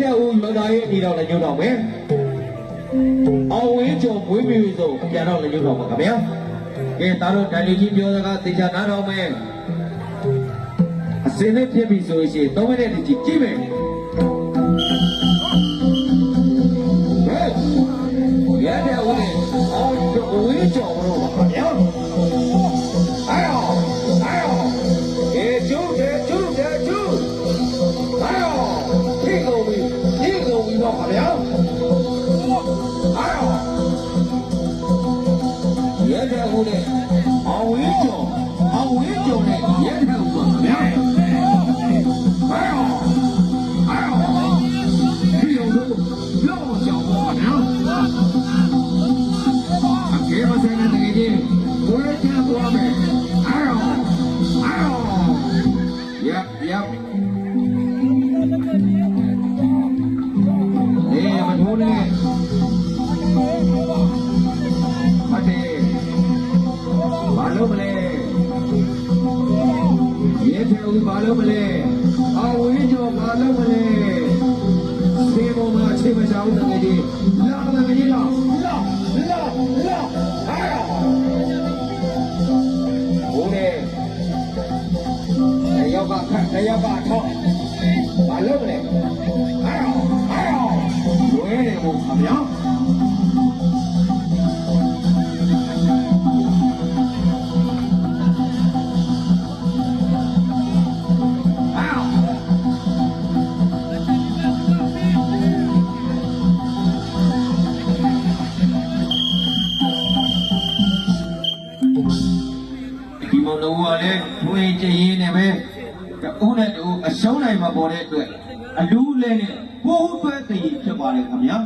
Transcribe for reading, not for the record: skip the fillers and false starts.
တဲ့ဦးရွာသားရဲ့ဒီတော့လည်းညွှန်တော့မယ်အောင်ဝင်းကျော်မွေးပြီးဆိုပြန်တော့လည်းညွှန်တော့ပါခင်ဗျာကဲသားတို့တိုင်လူကြီးပြောစကားသေချာနားတော်မယ်အစင်းနဲ့ဖြစ်ပြီဆိုရင်3မိနစ်တည်းကြည့်မယ်ရတဲ့ဦးနဲ့အောင်ဝင်းကျော်တော့ပါခင်ဗျာအောင်ဝင်းကျော်နဲ့ရဲထောက်ပါဗျာဒီလိုလောက်ကြောက်ပါနော်အကေမစနေတကယ်ကြီးဘယ်ချမ်းသွားမယ်ရပ်မထိုးနဲ့မတေဘာလို့မလဲရဲထဲဦးဘာလို့မလဲအောင်ဝင်းကျော်ဘာလို့မလဲစေပေါ်မှာအချိန်မချောင်းတကယ်ကြီးလာမကြီးလားဘိုးနဲ့တယောက်ကခတ်တယောက်ကထောက်ဘာလို့မလဲလွဲတယ်ဘုရားဗျာဒီမောင်တို့ကလည်းဘွေကြည်ရင်နဲ့ပဲဦးနဲ့တူအရှုံးနိုင်မှာပေါ်တဲ့အတွက်အလူးလဲနဲ့ဘိုးဘွဲတည်ဖြစ်ပါတယ်ခင်ဗျာ